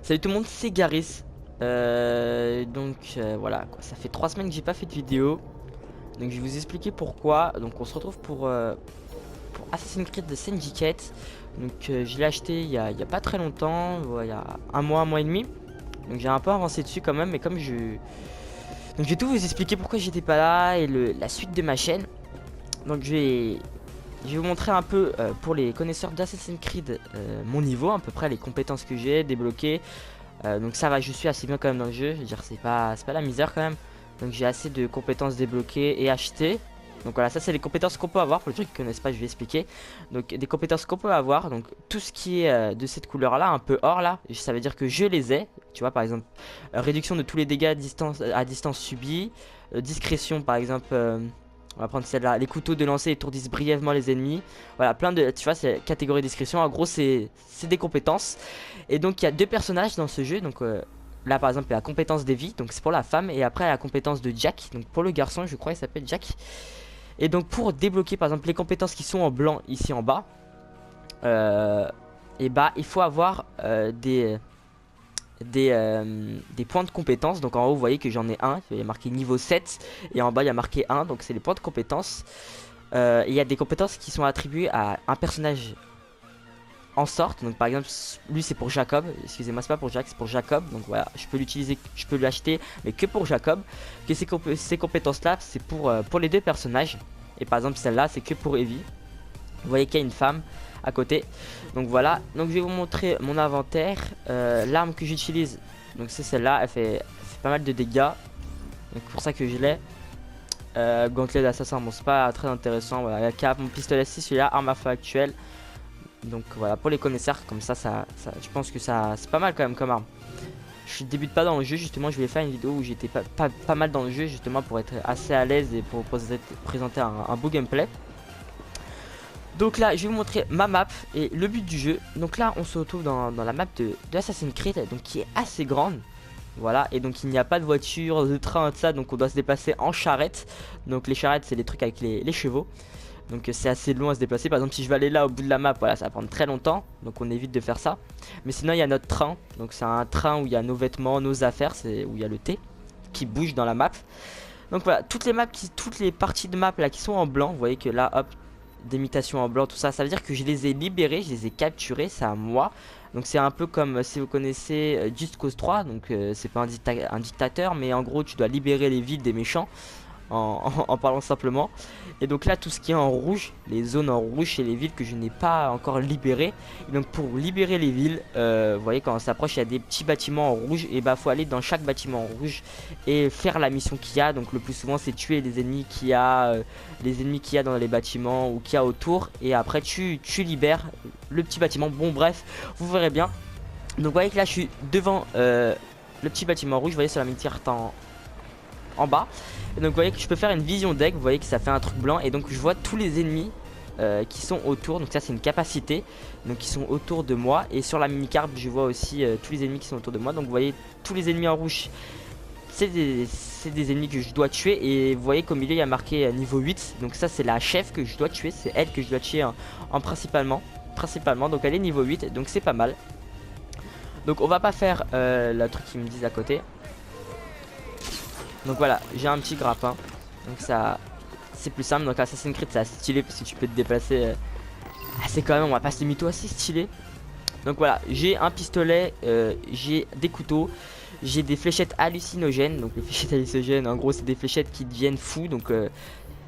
Salut tout le monde, c'est Garis. Voilà, quoi. Ça fait 3 semaines que j'ai pas fait de vidéo. Donc je vais vous expliquer pourquoi. Donc on se retrouve pour Assassin's Creed de Syndicate. Donc je l'ai acheté il y a pas très longtemps, ouais, il y a un mois et demi. Donc j'ai un peu avancé dessus quand même, mais comme je... Donc je vais tout vous expliquer pourquoi j'étais pas là et la suite de ma chaîne. Donc je vais vous montrer un peu pour les connaisseurs d'Assassin's Creed mon niveau, à peu près les compétences que j'ai débloquées. Donc ça va, je suis assez bien quand même dans le jeu. Je veux dire, c'est pas la misère quand même. Donc j'ai assez de compétences débloquées et achetées. Donc voilà, ça c'est les compétences qu'on peut avoir. Pour les gens qui connaissent pas, je vais expliquer. Donc des compétences qu'on peut avoir. Donc tout ce qui est de cette couleur là, un peu or là, ça veut dire que je les ai. Tu vois, par exemple, réduction de tous les dégâts à distance subis. Discrétion par exemple. On va prendre celle-là. Les couteaux de lancer étourdissent brièvement les ennemis. Voilà, plein de... Tu vois, c'est catégorie discrétion. En gros, c'est des compétences. Et donc, il y a deux personnages dans ce jeu. Donc, là, par exemple, il y a la compétence d'Evie. Donc, c'est pour la femme. Et après, la compétence de Jack. Donc, pour le garçon, je crois, il s'appelle Jack. Et donc, pour débloquer, par exemple, les compétences qui sont en blanc ici en bas, et bah, il faut avoir des points de compétences. Donc en haut vous voyez que j'en ai un, il y a marqué niveau 7 et en bas il y a marqué 1, donc c'est les points de compétences. Il y a des compétences qui sont attribuées à un personnage en sorte. Donc par exemple lui c'est pour Jacob, excusez-moi, c'est pas pour Jack, c'est pour Jacob. Donc voilà, je peux l'utiliser, je peux l'acheter mais que pour Jacob. Que ces compétences là c'est pour les deux personnages. Et par exemple celle-là c'est que pour Evie. Vous voyez qu'il y a une femme à côté. Donc voilà, donc je vais vous montrer mon inventaire. L'arme que j'utilise, donc c'est celle-là, elle fait pas mal de dégâts. Donc pour ça que je l'ai. Gantelet d'assassin, bon c'est pas très intéressant. Voilà, la cape, mon pistolet 6, celui-là, arme à feu actuelle. Donc voilà, pour les connaisseurs, comme ça, je pense que ça c'est pas mal quand même comme arme. Je débute pas dans le jeu, justement je voulais faire une vidéo où j'étais pas mal dans le jeu, justement pour être assez à l'aise et pour présenter un beau gameplay. Donc là, je vais vous montrer ma map et le but du jeu. Donc là, on se retrouve dans la map de Assassin's Creed, donc qui est assez grande. Voilà, et donc il n'y a pas de voiture, de train, de ça, donc on doit se déplacer en charrette. Donc les charrettes, c'est les trucs avec les chevaux. Donc c'est assez long à se déplacer. Par exemple, si je vais aller là au bout de la map, voilà, ça va prendre très longtemps. Donc on évite de faire ça. Mais sinon, il y a notre train. Donc c'est un train où il y a nos vêtements, nos affaires, c'est où il y a le thé qui bouge dans la map. Donc voilà, toutes les parties de map là qui sont en blanc, vous voyez que là, hop, d'imitation en blanc, tout ça, ça veut dire que je les ai libérés, je les ai capturés, c'est à moi. Donc c'est un peu comme si vous connaissez Just Cause 3, donc c'est pas un dictateur, mais en gros tu dois libérer les villes des méchants. En parlant simplement. Et donc là tout ce qui est en rouge, les zones en rouge, c'est les villes que je n'ai pas encore libérées. Et donc pour libérer les villes, vous voyez quand on s'approche il y a des petits bâtiments en rouge. Et bah faut aller dans chaque bâtiment en rouge et faire la mission qu'il y a. Donc le plus souvent c'est tuer les ennemis qu'il y a, dans les bâtiments ou qu'il y a autour. Et après tu libères le petit bâtiment. Bon bref, vous verrez bien. Donc vous voyez que là je suis devant le petit bâtiment rouge. Vous voyez sur la mini-carte en bas. Et donc vous voyez que je peux faire une vision deck. Vous voyez que ça fait un truc blanc. Et donc je vois tous les ennemis qui sont autour. Donc ça c'est une capacité. Donc qui sont autour de moi. Et sur la mini-carte je vois aussi tous les ennemis qui sont autour de moi. Donc vous voyez tous les ennemis en rouge, c'est des ennemis que je dois tuer. Et vous voyez qu'au milieu il y a marqué niveau 8. Donc ça c'est la chef que je dois tuer. C'est elle que je dois tuer en principalement. Donc elle est niveau 8. Donc c'est pas mal. Donc on va pas faire le truc qu'ils me disent à côté. Donc voilà, j'ai un petit grappin. Donc ça, c'est plus simple. Donc Assassin's Creed c'est assez stylé parce que tu peux te déplacer assez quand même, on va pas se limiter, assez stylé. Donc voilà, j'ai un pistolet, j'ai des couteaux, j'ai des fléchettes hallucinogènes. Donc les fléchettes hallucinogènes en gros c'est des fléchettes qui deviennent fous. Donc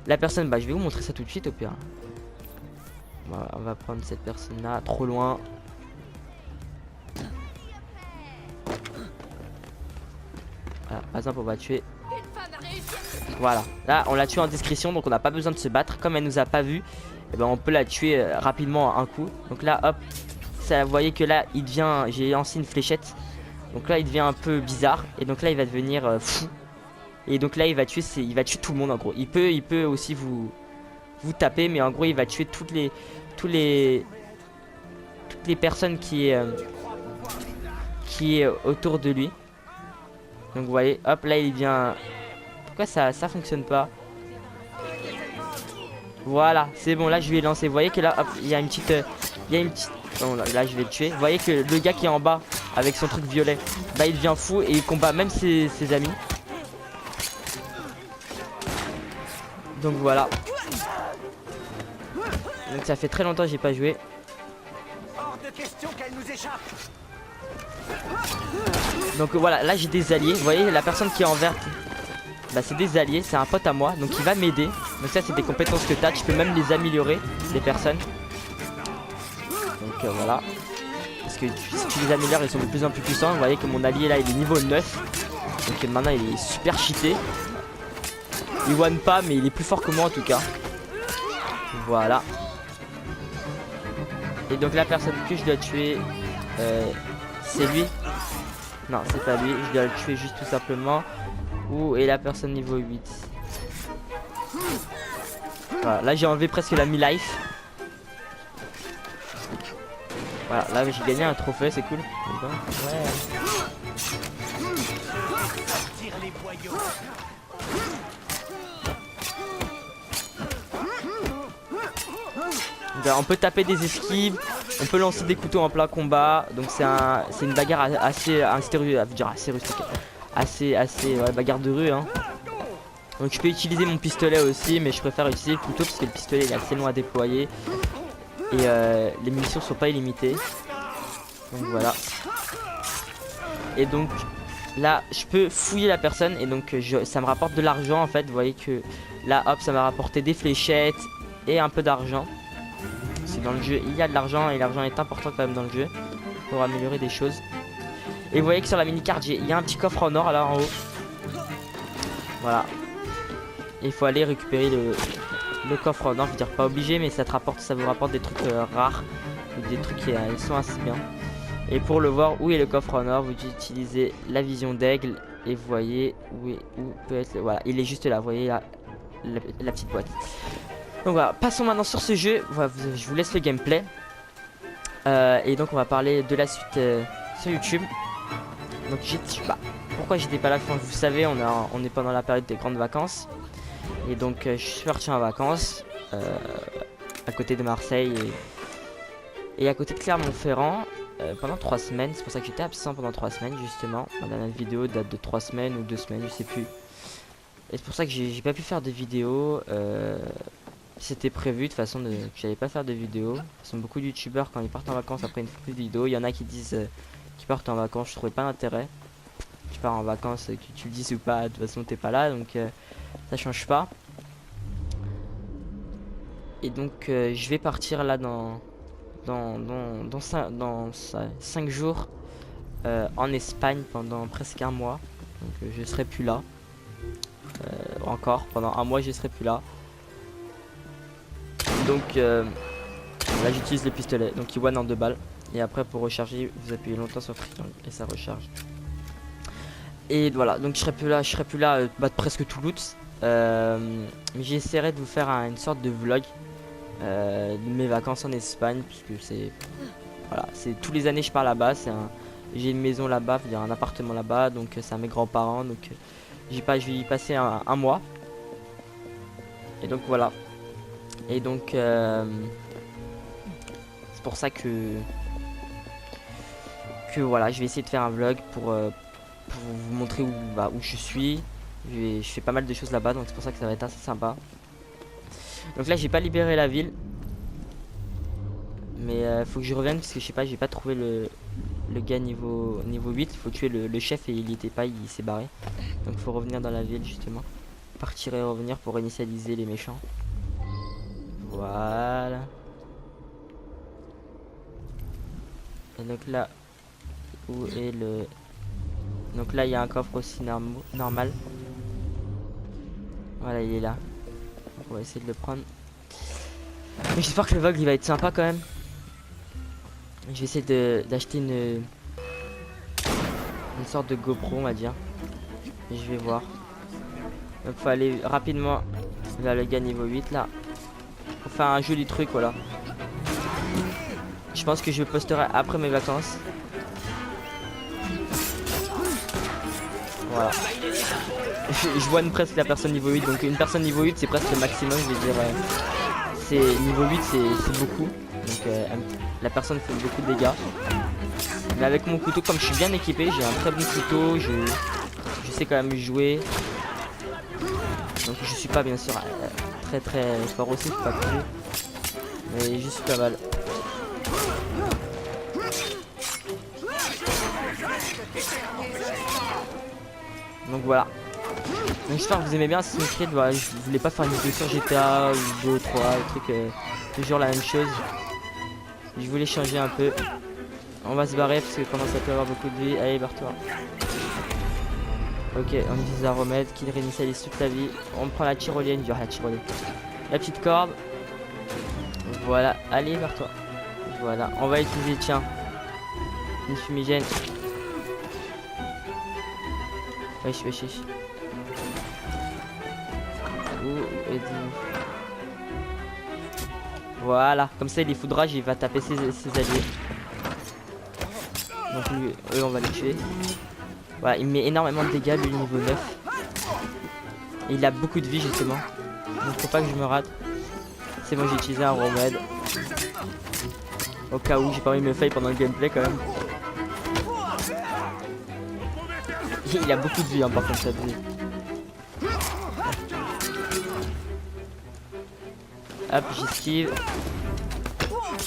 la personne, bah je vais vous montrer ça tout de suite au pire. Voilà, on va prendre cette personne là, trop loin. Voilà, par exemple on va tuer. Voilà, là on l'a tué en discrétion, donc on n'a pas besoin de se battre. Comme elle nous a pas vu, et ben on peut la tuer rapidement à un coup. Donc là hop, ça, vous voyez que là il devient, j'ai lancé une fléchette. Donc là il devient un peu bizarre. Et donc là il va devenir fou. Et donc là il va tuer tout le monde en gros. Il peut aussi vous taper, mais en gros il va tuer toutes les personnes qui est autour de lui. Donc vous voyez, hop là il vient. Pourquoi ça fonctionne pas? Voilà, c'est bon, là je lui ai lancé. Vous voyez que là, hop, il y a une petite Bon, là je vais le tuer. Vous voyez que le gars qui est en bas avec son truc violet, bah il devient fou et il combat même ses amis. Donc voilà. Donc ça fait très longtemps que j'ai pas joué. Hors de question qu'elle nous échappe. Donc voilà, là j'ai des alliés. Vous voyez la personne qui est en vert, bah c'est des alliés, c'est un pote à moi. Donc il va m'aider. Donc ça c'est des compétences que tu as. Tu peux même les améliorer, les personnes. Donc voilà. Parce que si tu les améliores, ils sont de plus en plus puissants. Vous voyez que mon allié là il est niveau 9. Donc maintenant il est super cheaté. Il one pas mais il est plus fort que moi en tout cas. Voilà. Et donc la personne que je dois tuer, c'est lui. Non, c'est pas lui, je dois le tuer juste tout simplement. Où est la personne niveau 8? Voilà, là j'ai enlevé presque la mi-life. Voilà, là j'ai gagné un trophée, c'est cool. Ouais. Tire les voyous. Donc, on peut taper des esquives, on peut lancer des couteaux en plein combat. Donc c'est une bagarre assez rustique. Assez bagarre de rue hein. Donc je peux utiliser mon pistolet aussi, mais je préfère utiliser le couteau parce que le pistolet il est assez long à déployer. Et les munitions sont pas illimitées. Donc voilà. Et donc là je peux fouiller la personne et donc ça me rapporte de l'argent en fait. Vous voyez que là hop ça m'a rapporté des fléchettes et un peu d'argent. C'est dans le jeu, il y a de l'argent et l'argent est important quand même dans le jeu pour améliorer des choses. Et vous voyez que sur la mini-carte il y a un petit coffre en or là en haut. Voilà. Et il faut aller récupérer le coffre en or. Je veux dire pas obligé mais ça vous rapporte des trucs rares. Des trucs qui sont assez bien. Et pour le voir où est le coffre en or, vous utilisez la vision d'aigle. Et vous voyez où peut être voilà, il est juste là, vous voyez la petite boîte. Donc voilà, passons maintenant sur ce jeu. Voilà, je vous laisse le gameplay. Et donc on va parler de la suite sur YouTube. Donc pourquoi j'étais pas là, comme vous savez, on est pendant la période des grandes vacances. Et donc je suis parti en vacances à côté de Marseille et à côté de Clermont-Ferrand pendant 3 semaines. C'est pour ça que j'étais absent pendant 3 semaines justement. La dernière vidéo date de 3 semaines ou 2 semaines, je sais plus. Et c'est pour ça que j'ai pas pu faire de vidéo. C'était prévu de toute façon que j'allais pas faire de vidéo. Ce sont beaucoup de youtubeurs quand ils partent en vacances après une fois plus de vidéo. Il y en a qui disent qu'ils partent en vacances, je trouvais pas d'intérêt. Tu pars en vacances, que tu le dises ou pas, de toute façon t'es pas là donc ça change pas. Et donc je vais partir là dans 5 jours en Espagne pendant presque un mois. Donc je serai plus là. Encore pendant un mois je serai plus là. Donc là j'utilise le pistolet, donc il one en 2 balles. Et après pour recharger vous appuyez longtemps sur triangle et ça recharge. Et voilà, donc je serai plus là battre presque tout loot. Mais j'essaierai de vous faire une sorte de vlog de mes vacances en Espagne. Puisque c'est voilà, c'est tous les années je pars là-bas. J'ai une maison là-bas, il y a un appartement là-bas. Donc c'est à mes grands-parents. Donc je vais y passer un mois. Et donc voilà. Et donc c'est pour ça que voilà, je vais essayer de faire un vlog pour vous montrer où je suis. Je fais pas mal de choses là-bas, donc c'est pour ça que ça va être assez sympa. Donc là j'ai pas libéré la ville, mais faut que je revienne parce que je sais pas, j'ai pas trouvé le gars niveau 8. Il faut tuer le chef et il y était pas, il s'est barré. Donc faut revenir dans la ville justement, partir et revenir pour initialiser les méchants. Voilà. Et donc là, où est le... Donc là, il y a un coffre aussi normal. Voilà, il est là. Donc on va essayer de le prendre. Mais j'espère que le vlog, il va être sympa quand même. Je vais essayer d'acheter une sorte de GoPro, on va dire. Et je vais voir. Donc faut aller rapidement vers le gars niveau 8 là. Pour faire un joli truc, voilà. Je pense que je le posterai après mes vacances. Voilà. Je vois presque la personne niveau 8. Donc une personne niveau 8 c'est presque le maximum, je vais dire. C'est niveau 8 c'est beaucoup. Donc la personne fait beaucoup de dégâts. Mais avec mon couteau, comme je suis bien équipé, j'ai un très bon couteau, je sais quand même jouer. Donc je suis pas bien sûr très fort aussi, faut pas plus. Mais je suis pas mal. Donc voilà. Donc j'espère que vous aimez bien Assassin's Creed. Voilà, je voulais pas faire une vidéo sur GTA ou BO3, le truc toujours la même chose. Je voulais changer un peu. On va se barrer parce que commence à plus avoir beaucoup de vie. Allez, barre-toi. Ok, on utilise un remède qui réinitialise toute la vie. On prend la tyrolienne, la tyrolienne. La petite corde. Voilà, allez, barre-toi. Voilà, on va utiliser, tiens, une fumigène. Wesh. Voilà, comme ça il les foudra, il va taper ses alliés. Donc lui, eux on va les tuer. Voilà, il met énormément de dégâts, lui niveau 9. Et il a beaucoup de vie justement. Donc faut pas que je me rate. C'est bon, j'ai utilisé un remède. Au cas où, j'ai pas envie de me fail pendant le gameplay quand même. Il a beaucoup de vie hein, par contre ça de vie. Hop, j'esquive.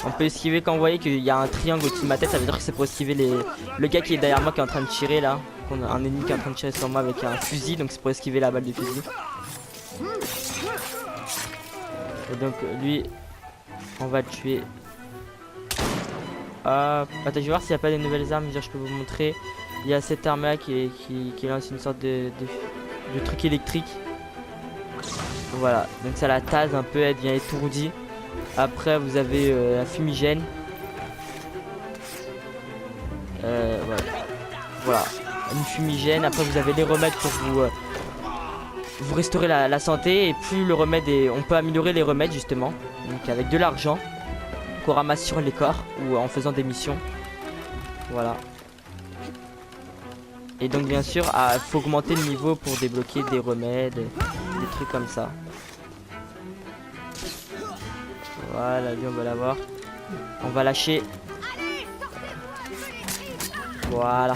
On peut esquiver quand vous voyez qu'il y a un triangle au-dessus de ma tête, ça veut dire que c'est pour esquiver le gars qui est derrière moi qui est en train de tirer là. On a un ennemi qui est en train de tirer sur moi avec un fusil, donc c'est pour esquiver la balle de fusil. Et donc lui, on va le tuer. Hop. Attends, je vais voir s'il n'y a pas des nouvelles armes, je peux vous montrer. Il y a cette arme là qui lance une sorte de truc électrique. Voilà, donc ça la tase un peu, elle devient étourdie. Après vous avez la fumigène. Voilà, une fumigène. Après vous avez les remèdes pour vous restaurer la santé. Et plus le remède est, on peut améliorer les remèdes justement. Donc avec de l'argent qu'on ramasse sur les corps ou en faisant des missions. Voilà. Et donc bien sûr, il faut augmenter le niveau pour débloquer des remèdes, des trucs comme ça. Voilà, lui on va l'avoir. On va lâcher. Voilà.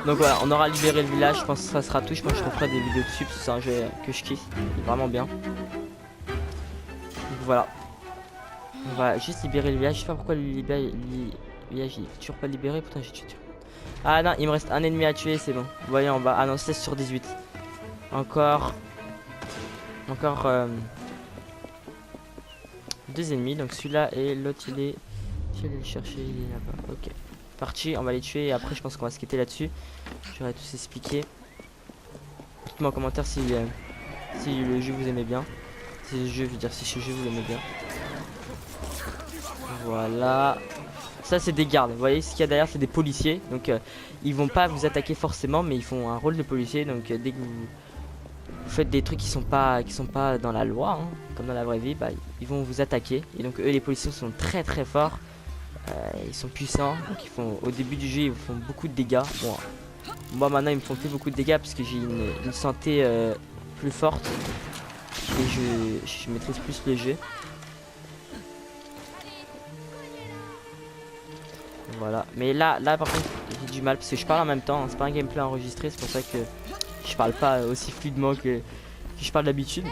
Donc voilà, on aura libéré le village. Je pense que ça sera tout. Je pense que je referai des vidéos dessus parce que c'est un jeu que je kiffe. Il est vraiment bien. Donc voilà. On va juste libérer le village. Je sais pas pourquoi le village il est toujours pas libéré. Pourtant j'ai tué. Ah non, il me reste un ennemi à tuer, c'est bon. Vous voyez en bas. Ah non, 16 sur 18. Encore deux ennemis. Donc celui-là et l'autre il est. Je vais aller le chercher, il est là-bas. Ok. Parti, on va les tuer et après je pense qu'on va se quitter là-dessus. J'aurais tous expliqué. Dites-moi en commentaire si le jeu vous aimait bien. Si le jeu, je veux dire si ce jeu vous aimait bien. Voilà. Ça c'est des gardes. Vous voyez ce qu'il y a derrière, c'est des policiers. Donc ils vont pas vous attaquer forcément, mais ils font un rôle de policier. Donc dès que vous faites des trucs qui sont pas dans la loi, hein, comme dans la vraie vie, bah, ils vont vous attaquer. Et donc eux les policiers sont très forts. Ils sont puissants, donc ils font, au début du jeu ils font beaucoup de dégâts. Bon, moi maintenant ils me font plus beaucoup de dégâts parce que j'ai une santé plus forte et je maîtrise plus le jeu. Voilà, mais là par contre j'ai du mal parce que je parle en même temps, hein. C'est pas un gameplay enregistré, c'est pour ça que je parle pas aussi fluidement que je parle d'habitude.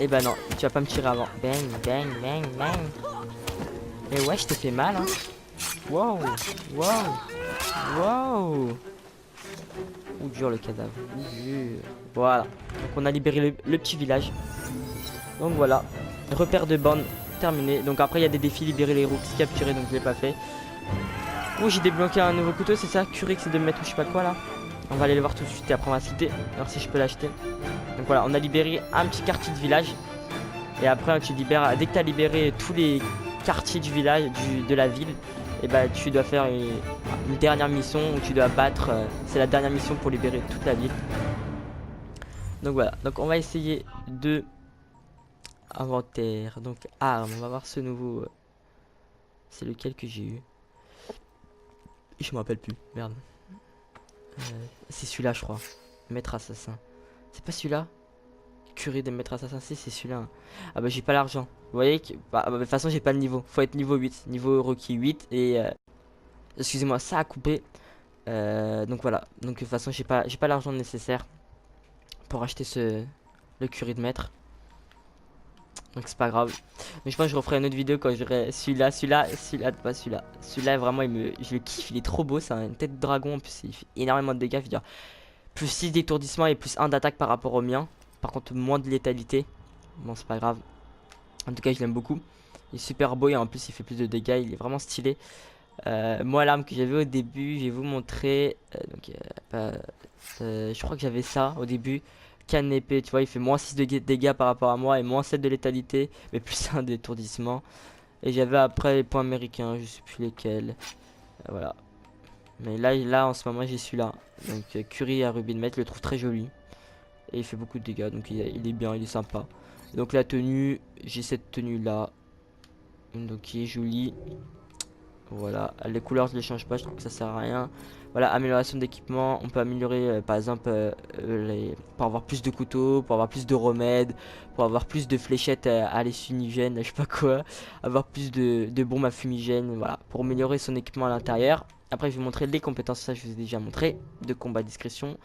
Et bah non, tu vas pas me tirer avant. Bang, bang, bang, bang. Et ouais, je t'ai fait mal, hein. Wow, wow. Ouh, dur le cadavre. Ouh, dur. Voilà. Donc on a libéré le petit village. Donc voilà. Repère de bande terminé. Donc après il y a des défis, libérer les rooks capturés, donc je l'ai pas fait. Ouh, j'ai débloqué un nouveau couteau, c'est ça? Curix de mettre ou je sais pas quoi là. On va aller le voir tout de suite et après on va se quitter. Alors si je peux l'acheter. Donc voilà, on a libéré un petit quartier de village. Et après tu libères, dès que tu as libéré tous les quartiers du village, de la ville, et bah tu dois faire une dernière mission où tu dois battre, c'est la dernière mission pour libérer toute la ville. Donc voilà, donc on va essayer de inventaire, donc armes, on va voir ce nouveau, c'est lequel que j'ai eu, je me rappelle plus, merde, c'est celui-là je crois, maître assassin, c'est pas celui-là, Curie des maîtres assassins, si c'est celui-là. Hein. Ah bah j'ai pas l'argent. Vous voyez que de toute façon j'ai pas le niveau. Faut être niveau 8. Niveau requis 8 et excusez-moi, ça a coupé. Donc voilà. Donc de toute façon j'ai pas l'argent nécessaire pour acheter le Curie de maître. Donc c'est pas grave. Mais je pense que je referai une autre vidéo quand j'aurai celui-là, pas celui-là. Celui-là vraiment je le kiffe, il est trop beau, c'est une tête de dragon, en plus il fait énormément de dégâts, je veux dire. Plus 6 d'étourdissement et plus 1 d'attaque par rapport au mien. Par contre moins de létalité. Bon c'est pas grave. En tout cas je l'aime beaucoup. Il est super beau et en plus il fait plus de dégâts, il est vraiment stylé. Moi l'arme que j'avais au début, je vais vous montrer. Je crois que j'avais ça au début. Canne épée, tu vois, il fait moins 6 de dégâts par rapport à moi et moins 7 de létalité, mais plus 1 d'étourdissement. Et j'avais après les points américains, je sais plus lesquels. Voilà. Mais là en ce moment j'ai celui-là. Donc Curie à Rubin Met, je le trouve très joli. Et il fait beaucoup de dégâts, donc il est bien, il est sympa. Donc la tenue, j'ai cette tenue là. Donc qui est jolie. Voilà, les couleurs je les change pas, je trouve que ça sert à rien. Voilà, amélioration d'équipement, on peut améliorer par exemple pour avoir plus de couteaux, pour avoir plus de remèdes, pour avoir plus de fléchettes à l'essunigène, je sais pas quoi, avoir plus de bombes à fumigène, voilà, pour améliorer son équipement à l'intérieur. Après je vais vous montrer les compétences, ça je vous ai déjà montré, de combat discrétion.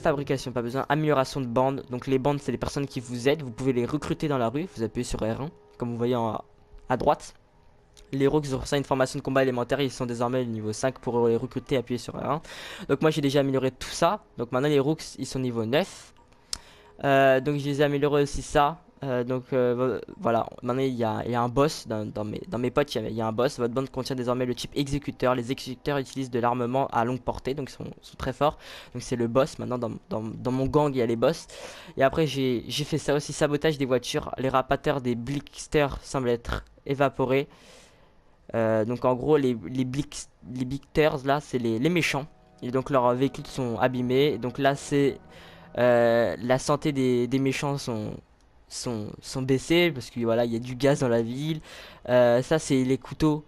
Fabrication, pas besoin. Amélioration de bandes, donc les bandes c'est les personnes qui vous aident, vous pouvez les recruter dans la rue, vous appuyez sur R1, comme vous voyez à droite. Les héros qui ont reçu une formation de combat élémentaire, ils sont désormais niveau 5 pour les recruter, appuyer sur R1. Donc moi j'ai déjà amélioré tout ça. Donc maintenant les rooks ils sont niveau 9. Donc je les ai améliorés aussi ça. Voilà, maintenant il y a un boss dans mes potes, il y a un boss. Votre bande contient désormais le type exécuteur. Les exécuteurs utilisent de l'armement à longue portée, donc ils sont très forts. Donc c'est le boss. Maintenant dans mon gang il y a les boss. Et après j'ai fait ça aussi, sabotage des voitures. Les rapateurs des blixters semblent être évaporés. Donc en gros les blixters là c'est les méchants. Et donc leurs véhicules sont abîmés. Donc là c'est la santé des méchants sont baissées parce que voilà il y a du gaz dans la ville. Ça c'est les couteaux.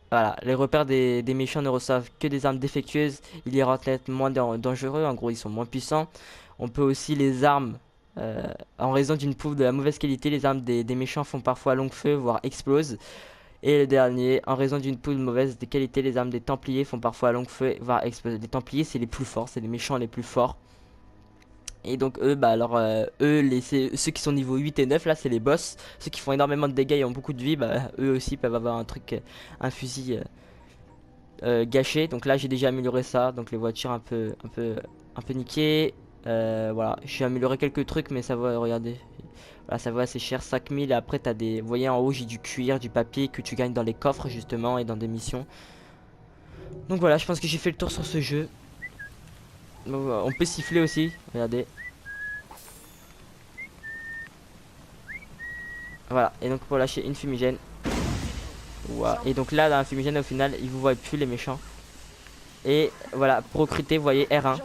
Voilà, les repères des méchants ne reçoivent que des armes défectueuses. Ils les rendent moins dangereux, en gros ils sont moins puissants. On peut aussi les armes, en raison d'une poudre de la mauvaise qualité, les armes des méchants font parfois long feu, voire explosent. Et le dernier, en raison d'une poudre mauvaise de qualité, les armes des Templiers font parfois long feu, voire exploser. Les Templiers c'est les plus forts, c'est les méchants les plus forts. Et donc eux, ceux qui sont niveau 8 et 9 là c'est les boss. Ceux qui font énormément de dégâts et ont beaucoup de vie, bah eux aussi peuvent avoir un fusil gâché. Donc là j'ai déjà amélioré ça, donc les voitures un peu niquées. Voilà, j'ai amélioré quelques trucs mais ça va, regardez. Voilà, ça va assez cher, 5000 et après t'as des, vous voyez en haut j'ai du cuir, du papier que tu gagnes dans les coffres justement et dans des missions. Donc voilà, je pense que j'ai fait le tour sur ce jeu. Donc, on peut siffler aussi, regardez. Voilà, et donc pour lâcher une fumigène. Voilà. Et donc là dans la fumigène au final ils vous voient plus les méchants. Et voilà, pour recruter vous voyez R1.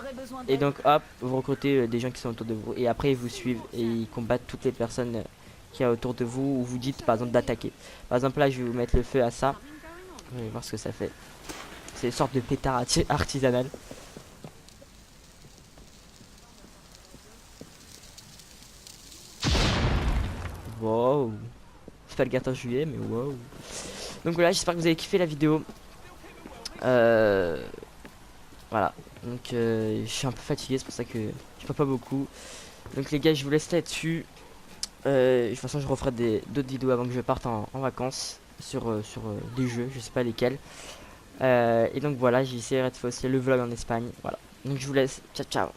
Et donc hop, vous recrutez des gens qui sont autour de vous. Et après ils vous suivent et ils combattent toutes les personnes qu'il y a autour de vous. Ou vous dites par exemple d'attaquer. Par exemple là je vais vous mettre le feu à ça. Vous allez voir ce que ça fait. C'est une sorte de pétard artisanal. Wow. C'est pas le 14 juillet mais wow. Donc voilà, j'espère que vous avez kiffé la vidéo. Voilà. Donc je suis un peu fatigué, c'est pour ça que je parle pas beaucoup. Donc les gars, je vous laisse là-dessus. De toute façon, je referai d'autres vidéos avant que je parte en vacances sur des jeux, je sais pas lesquels. Et donc voilà, j'essaierai de faire aussi le vlog en Espagne. Voilà. Donc je vous laisse. Ciao ciao.